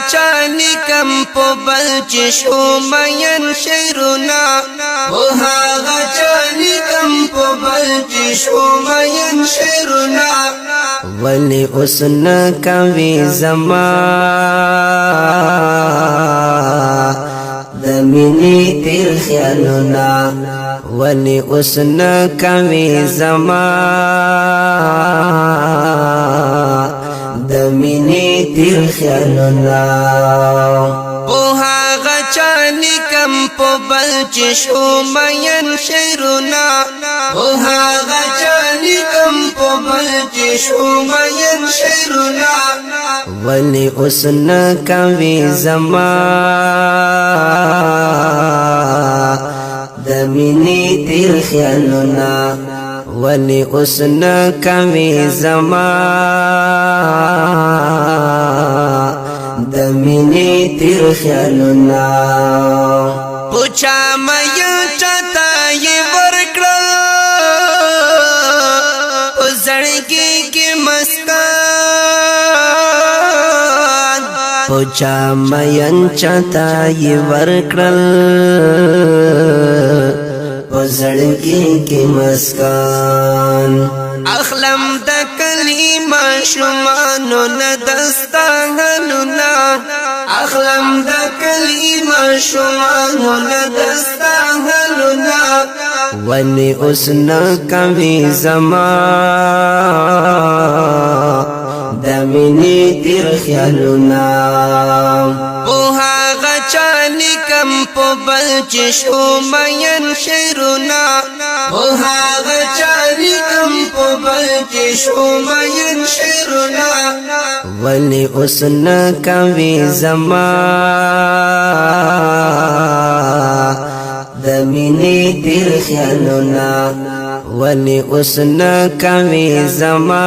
غچانی کم په بل چشو مین شیرنا وها غچانی کم په بل چشو مین شیرنا ولی اسن کوي زما دمینی تیر خیالنا ولی اسن کوي زما دمینی تیر خیالنا وها غچانی کم په بل چشو مین شیرنا وها غچانی کم په بل چشو مین شیرنا ولی اسن کوي زما دمینی تیر خیالنا ولی اسن کوي زما دمینی تیر خیالنا پوچا مې چتا یې ورکړل زړګي کې مسکان پوچا مې چتا یې ورکړل پزړګي کې مسکان اخلم د کلمه شمانو ندستانو نا اخلم د کلمه شمانو ندستانو نا ولی اسن کوي زما دمینی تیر خیالنا وها غچانی کم په بل چشو مین شیرنا وها غچانی کم په بل چشو مین شیرنا ولی اسن کوي زما دمینی تیر خیالنا ولی اسن کوي زما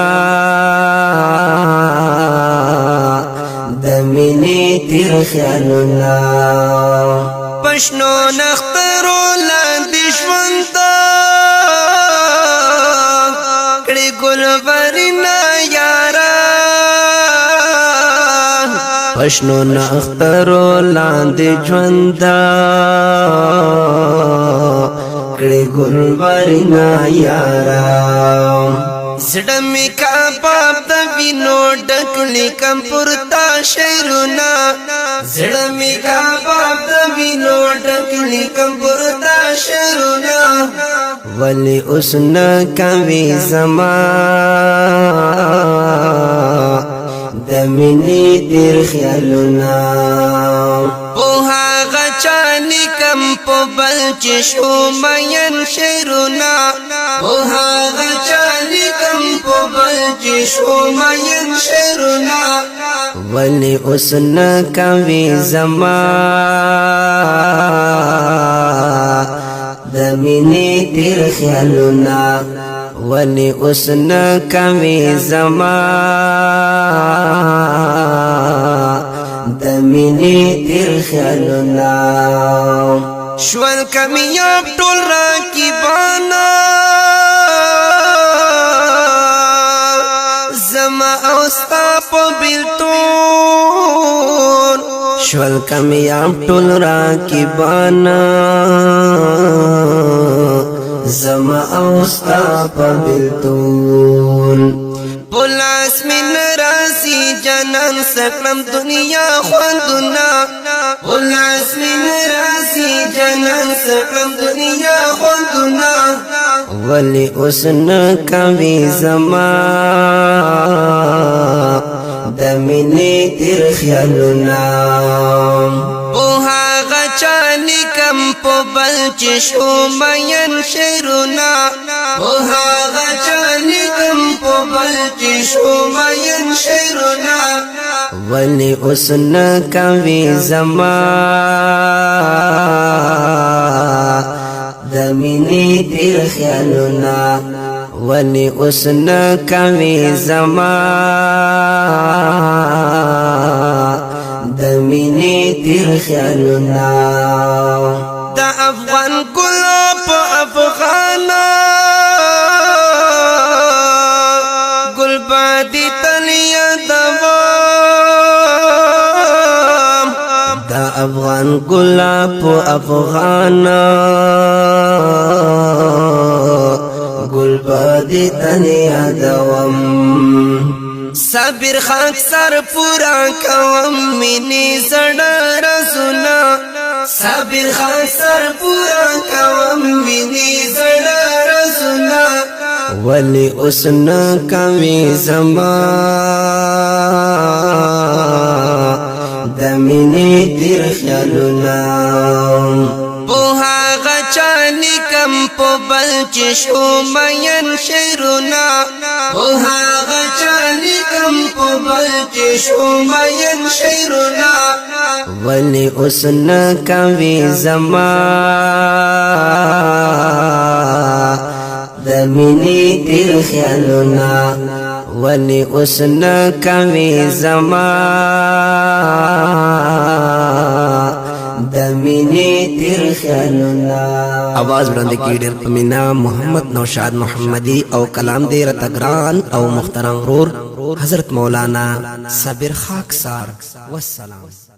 دمینی تیر خیالنا پښنو نخترو لاندې ژوند کړي ګل ورنا یارا پښنو نخترو لاندې ژوند کړي ګل ورنا یارا زړه می کا پاپ د وینو ډکلی کم پورتا شیرنا زړه می کا پاپ د وینو ډکلی کم پورتا شیرنا ولی اسن کوي زما دمینی تیر خیالنا وها غچانی کم په بل چشو مین شیرنا وها غچانی کم په بل چشو مین شیرنا ولی اسن کوي زما دمینی تیر خیالنا ولی اسن کوي زما دمینی تیر خیالنا شول کمیاب ټول راکیبانا زما اوستا په بیلتون شول کمیاب ټول راکیبانا زما اوستا په بیلتون پولاس من راسی جنان سکلم دنیا خواندنا پولاس من راسی جنان سکلم دنیا خواندنا ولی اسن کوي زما دمینی تیر خیالنا وها غچانی کم په بل چشو مین شیرنا وها غچانی کم په بل چشو مین شیرنا ولی اسن کوي زما دمینی تیر خیالنا ولی اسن کوي زما دمینی تیر خیالنا دا افغان ګل په افغانا ګل بادي تلیا دوا افغان گلاب افغانا گل بادی تنی ادوم صابر خاک سر پورا کوم منی زړه رسونا صابر خاک سر پورا کوم منی زړه رسونا ولی اسن کوي زما دمینی تیر خیالنا پوها غچانی کم پو بلچ شو مین شیرونا پوها غچانی کم پو بلچ شو مین شیرونا ولی اسن کوي زما دمینی تیر خیالنا ولی اسن کوي زما دمینی تیر خیالنا आवाज बुलंद की ډېر پمینا محمد نوشاد محمدی او کلام دې رته ګران او محترم غرور حضرت مولانا صابر خاکسار والسلام